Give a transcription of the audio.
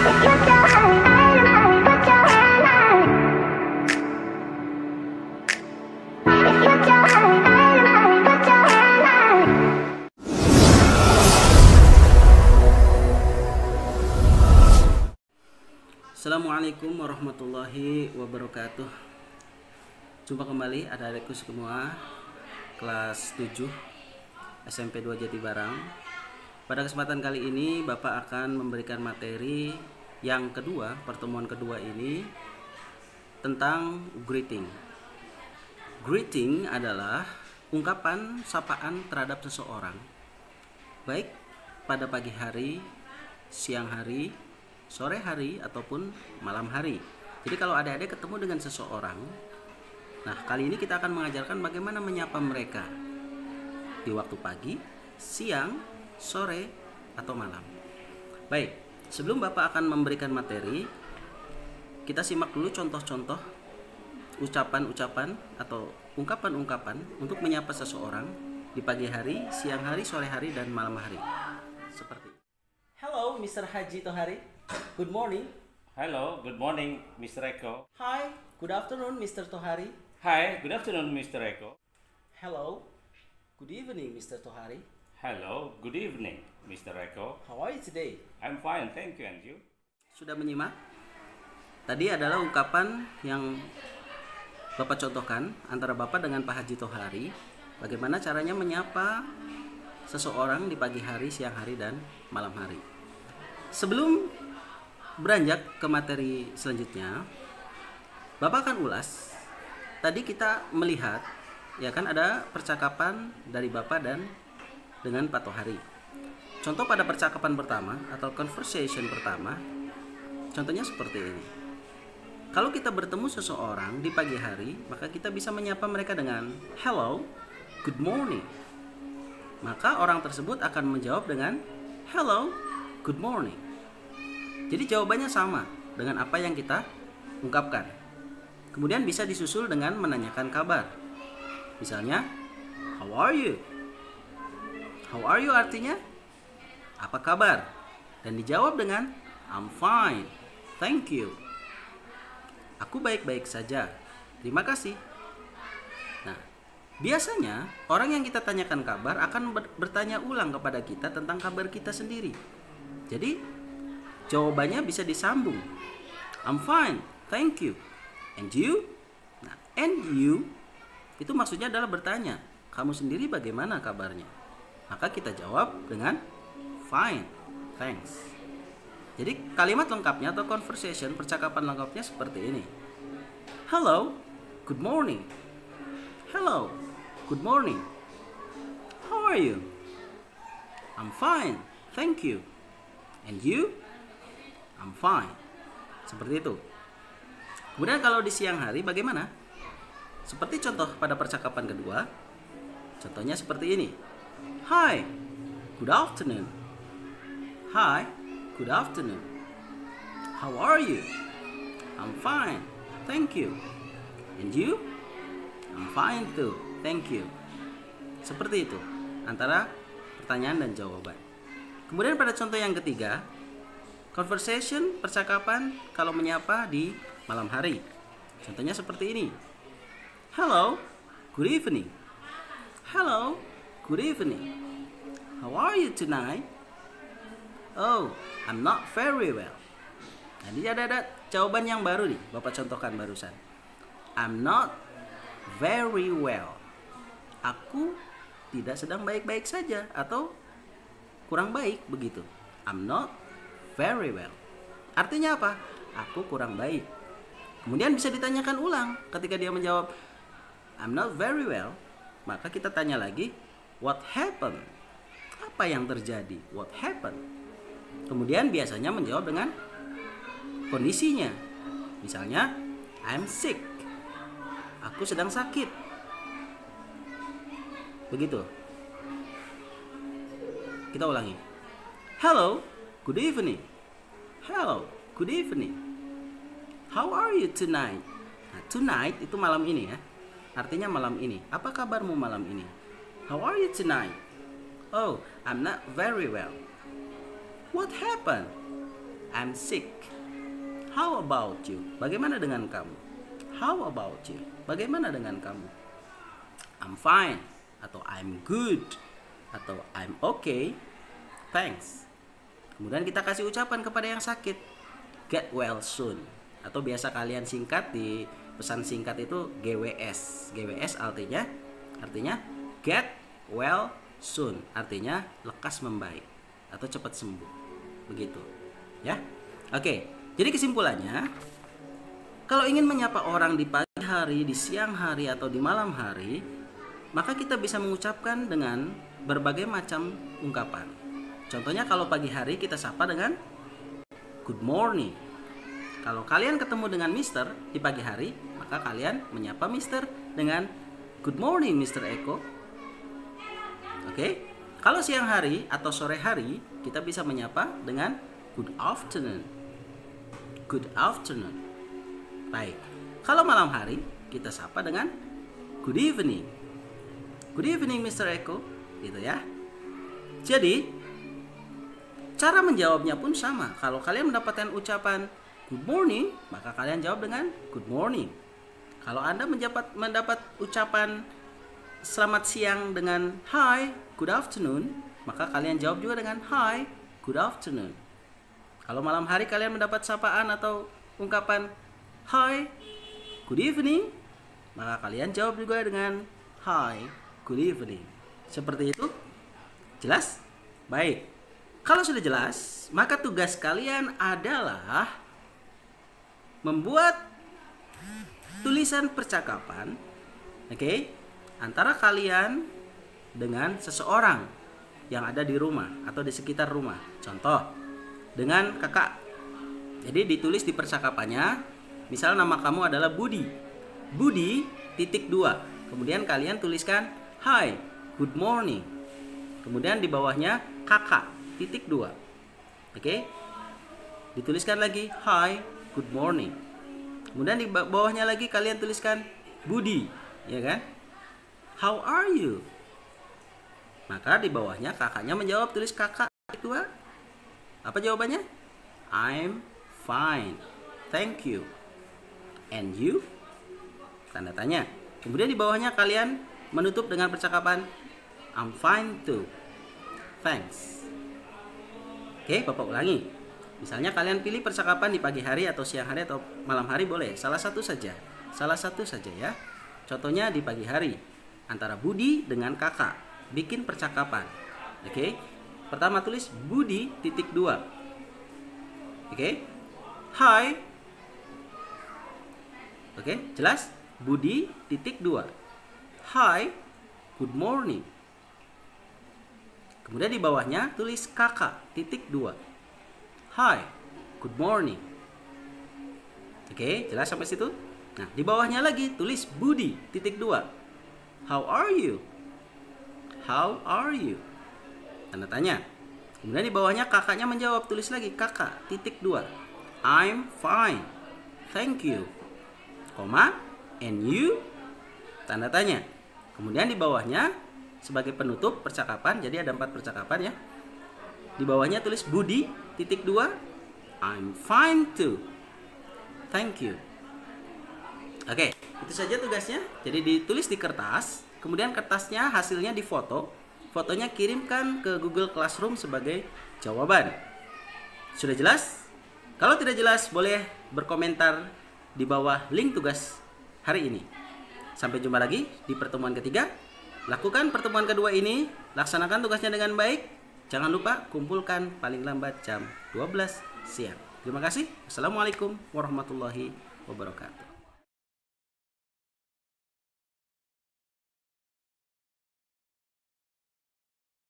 Assalamualaikum warahmatullahi wabarakatuh. Jumpa kembali adik-adikku semua kelas 7 SMP 2 Jatibarang. Pada kesempatan kali ini Bapak akan memberikan materi yang kedua, pertemuan kedua ini tentang greeting. Greeting adalah ungkapan sapaan terhadap seseorang, baik pada pagi hari, siang hari, sore hari, ataupun malam hari. Jadi kalau adik-adik ketemu dengan seseorang, nah kali ini kita akan mengajarkan bagaimana menyapa mereka di waktu pagi, siang, sore, atau malam. Baik, sebelum Bapak akan memberikan materi, kita simak dulu contoh-contoh ucapan-ucapan atau ungkapan-ungkapan untuk menyapa seseorang di pagi hari, siang hari, sore hari, dan malam hari. Seperti Hello, Mr. Haji Tohari. Good morning. Hello, good morning, Mr. Eko. Hi, good afternoon, Mr. Tohari. Hi, good afternoon, Mr. Eko. Hello, good evening, Mr. Tohari. Hello, good evening, Mr. Eko. How are you today? I'm fine, thank you, and you? Sudah menyimak? Tadi adalah ungkapan yang Bapak contohkan antara Bapak dengan Pak Haji Tohari. Bagaimana caranya menyapa seseorang di pagi hari, siang hari, dan malam hari. Sebelum beranjak ke materi selanjutnya, Bapak akan ulas. Tadi kita melihat, ya kan, ada percakapan dari Bapak dan dengan Pak Tohari. Contoh pada percakapan pertama atau conversation pertama, contohnya seperti ini. Kalau kita bertemu seseorang di pagi hari, maka kita bisa menyapa mereka dengan hello, good morning. Maka orang tersebut akan menjawab dengan hello, good morning. Jadi jawabannya sama dengan apa yang kita ungkapkan. Kemudian bisa disusul dengan menanyakan kabar. Misalnya, how are you? How are you artinya apa kabar? Dan dijawab dengan I'm fine, thank you. Aku baik-baik saja, terima kasih. Nah, biasanya orang yang kita tanyakan kabar akan bertanya ulang kepada kita tentang kabar kita sendiri. Jadi jawabannya bisa disambung. I'm fine, thank you. And you? Nah, and you itu maksudnya adalah bertanya, kamu sendiri bagaimana kabarnya? Maka kita jawab dengan fine, thanks. Jadi kalimat lengkapnya atau conversation, percakapan lengkapnya seperti ini. Hello, good morning. Hello, good morning. How are you? I'm fine, thank you. And you? I'm fine. Seperti itu. Kemudian kalau di siang hari bagaimana? Seperti contoh pada percakapan kedua. Contohnya seperti ini. Hi, good afternoon. Hi, good afternoon. How are you? I'm fine, thank you. And you? I'm fine too, thank you. Seperti itu antara pertanyaan dan jawaban. Kemudian pada contoh yang ketiga, conversation, percakapan kalau menyapa di malam hari. Contohnya seperti ini. Hello, good evening. Hello, good evening. How are you tonight? Oh, I'm not very well. Jadi ada jawaban yang baru nih, Bapak contohkan barusan. I'm not very well. Aku tidak sedang baik-baik saja atau kurang baik begitu. I'm not very well. Artinya apa? Aku kurang baik. Kemudian bisa ditanyakan ulang. Ketika dia menjawab I'm not very well, maka kita tanya lagi, what happened? Apa yang terjadi? What happened? Kemudian biasanya menjawab dengan kondisinya. Misalnya, I'm sick. Aku sedang sakit. Begitu. Kita ulangi. Hello, good evening. Hello, good evening. How are you tonight? Nah, tonight itu malam ini ya. Artinya malam ini. Apa kabarmu malam ini? How are you tonight? Oh, I'm not very well. What happened? I'm sick. How about you? Bagaimana dengan kamu? How about you? Bagaimana dengan kamu? I'm fine atau I'm good atau I'm okay. Thanks. Kemudian kita kasih ucapan kepada yang sakit. Get well soon. Atau biasa kalian singkat di pesan singkat itu GWS. GWS artinya get well soon. Artinya lekas membaik atau cepat sembuh. Begitu. Ya. Oke. Jadi kesimpulannya, kalau ingin menyapa orang di pagi hari, di siang hari atau di malam hari, maka kita bisa mengucapkan dengan berbagai macam ungkapan. Contohnya kalau pagi hari kita sapa dengan good morning. Kalau kalian ketemu dengan Mister di pagi hari, maka kalian menyapa Mister dengan good morning Mr. Eko. Oke? Kalau siang hari atau sore hari, kita bisa menyapa dengan good afternoon. Good afternoon. Baik. Kalau malam hari, kita sapa dengan good evening. Good evening Mr. Eko, gitu ya. Jadi, cara menjawabnya pun sama. Kalau kalian mendapatkan ucapan good morning, maka kalian jawab dengan good morning. Kalau Anda mendapat ucapan selamat siang dengan hi, good afternoon, maka kalian jawab juga dengan hi, good afternoon. Kalau malam hari kalian mendapat sapaan atau ungkapan hi, good evening, maka kalian jawab juga dengan hi, good evening. Seperti itu? Jelas? Baik. Kalau sudah jelas, maka tugas kalian adalah membuat tulisan percakapan, oke, antara kalian dengan seseorang yang ada di rumah atau di sekitar rumah. Contoh, dengan kakak. Jadi ditulis di percakapannya, misal nama kamu adalah Budi. Budi titik 2. Kemudian kalian tuliskan hi, good morning. Kemudian di bawahnya kakak titik 2. Oke? Dituliskan lagi hi, good morning. Kemudian di bawahnya lagi kalian tuliskan Budi, ya kan? How are you? Maka di bawahnya kakaknya menjawab, tulis kakak titik 2. Apa jawabannya? I'm fine. Thank you. And you? Tanda tanya. Kemudian di bawahnya kalian menutup dengan percakapan I'm fine too. Thanks. Oke, Bapak ulangi. Misalnya kalian pilih percakapan di pagi hari atau siang hari atau malam hari boleh. Salah satu saja. Salah satu saja ya. Contohnya di pagi hari antara Budi dengan kakak. Bikin percakapan. Oke. Pertama tulis Budi titik 2. Oke. Hi. Oke, jelas? Budi titik 2. Hi, good morning. Kemudian di bawahnya tulis kakak titik 2. Hi, good morning. Oke, jelas sampai situ? Nah, di bawahnya lagi tulis Budi titik 2. How are you? How are you? Tanda tanya. Kemudian di bawahnya kakaknya menjawab, tulis lagi kakak titik 2. I'm fine. Thank you. Koma, and you? Tanda tanya. Kemudian di bawahnya sebagai penutup percakapan, jadi ada 4 percakapan ya. Di bawahnya tulis Budi titik 2. I'm fine too. Thank you. Oke, itu saja tugasnya. Jadi ditulis di kertas, kemudian kertasnya hasilnya difoto. Fotonya kirimkan ke Google Classroom sebagai jawaban. Sudah jelas? Kalau tidak jelas boleh berkomentar di bawah link tugas hari ini. Sampai jumpa lagi di pertemuan ketiga. Lakukan pertemuan kedua ini, laksanakan tugasnya dengan baik. Jangan lupa kumpulkan paling lambat jam 12 siang. Terima kasih. Assalamualaikum warahmatullahi wabarakatuh.